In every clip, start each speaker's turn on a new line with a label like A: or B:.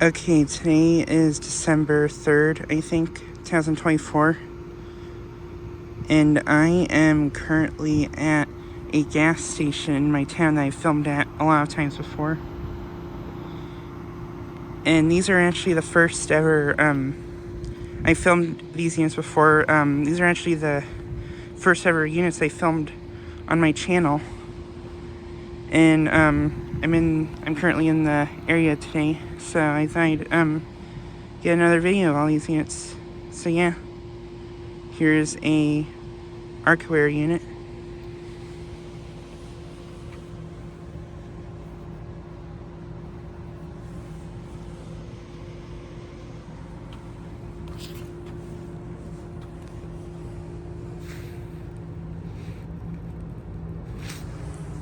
A: Okay, today is December 3rd, I think, 2024. And I am currently at a gas station in my town that I've filmed at a lot of times before. And these are actually the first ever, I filmed these units before. These are actually the first ever units I filmed on my channel. And I'm currently in the area today, so I thought I'd get another video of all these units. So yeah, here's a Arcoaire unit.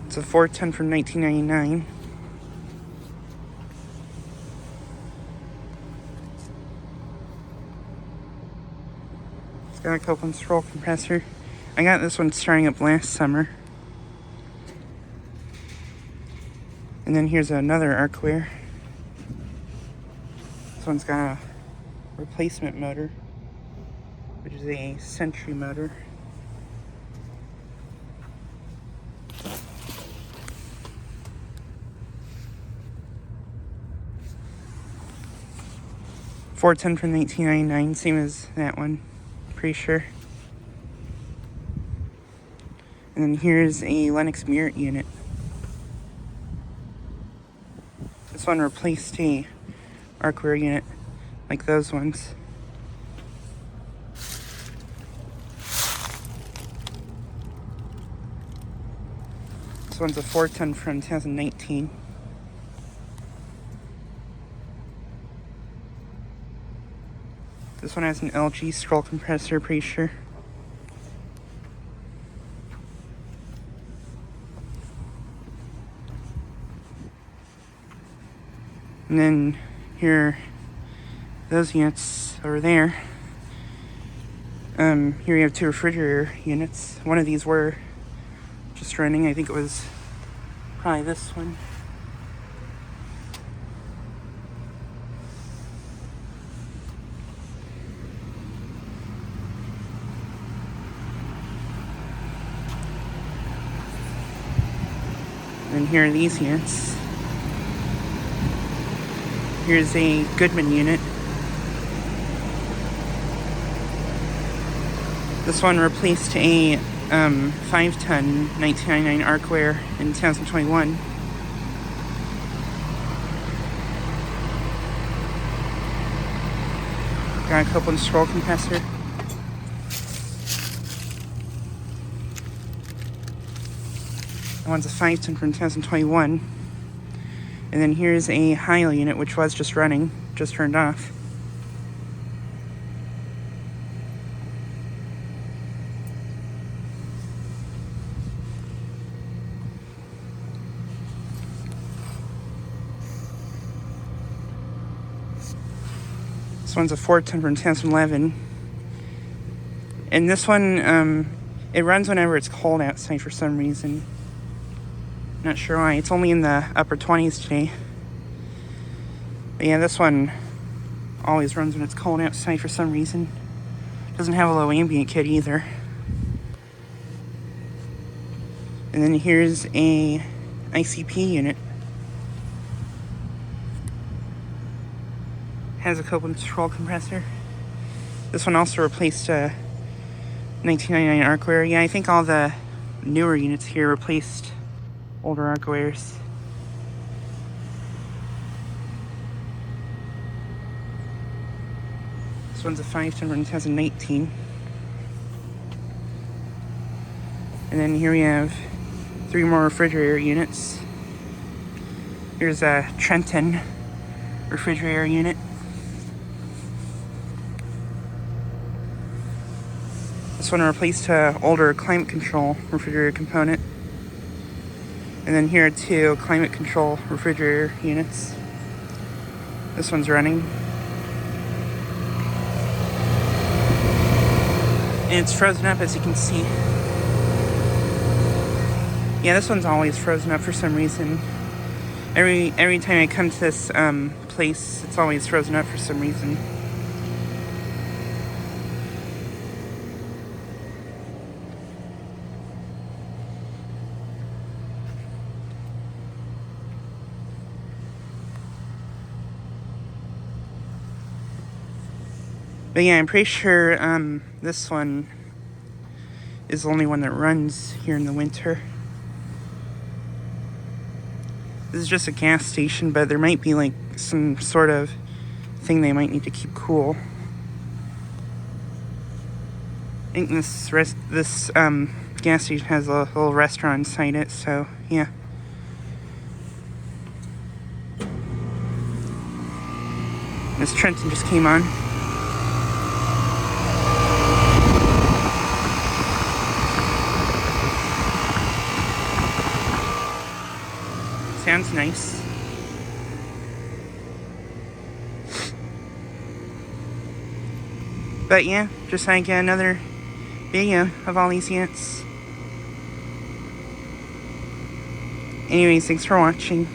A: It's a 410 from 1999. It's got a Copeland scroll compressor. I got this one starting up last summer. And then here's another Arcoaire. This one's got a replacement motor, which is a Century motor. .410 from 1999, same as that one, pretty sure. And then here's a Lennox mirror unit. This one replaced a Arcoaire unit, like those ones. This one's a 410 from 2019. This one has an LG scroll compressor, pretty sure. And then here, those units over there. Here we have two refrigerator units. One of these were just running. I think it was probably this one. And here are these units. Here's a Goodman unit. This one replaced a 5-ton 1999 Arcoaire in 2021. Got a Copeland scroll compressor. That one's a 5-ton from 2021. And then here's a Heil unit, which was just running, just turned off. This one's a 410 from 2011. And this one, it runs whenever it's cold outside for some reason. Not sure why. It's only in the upper 20s today. But yeah, this one always runs when it's cold outside for some reason. Doesn't have a low ambient kit either. And then here's a ICP unit. Has a Copeland scroll compressor. This one also replaced a 1999 Arcoaire. Yeah, I think all the newer units here replaced older Arcoaires. This one's a 5-ton from 2019. And then here we have 3 more refrigerator units. Here's a Trenton refrigerator unit. This one replaced an older climate control refrigerator component. And then here are 2 climate control refrigerator units. This one's running. And it's frozen up, as you can see. Yeah, this one's always frozen up for some reason. Every time I come to this place, it's always frozen up for some reason. But yeah, I'm pretty sure this one is the only one that runs here in the winter. This is just a gas station, but there might be like some sort of thing they might need to keep cool. I think this gas station has a little restaurant inside it, so yeah. Miss Trenton just came on. Sounds nice. But yeah, just like another video of all these units. Anyways, thanks for watching.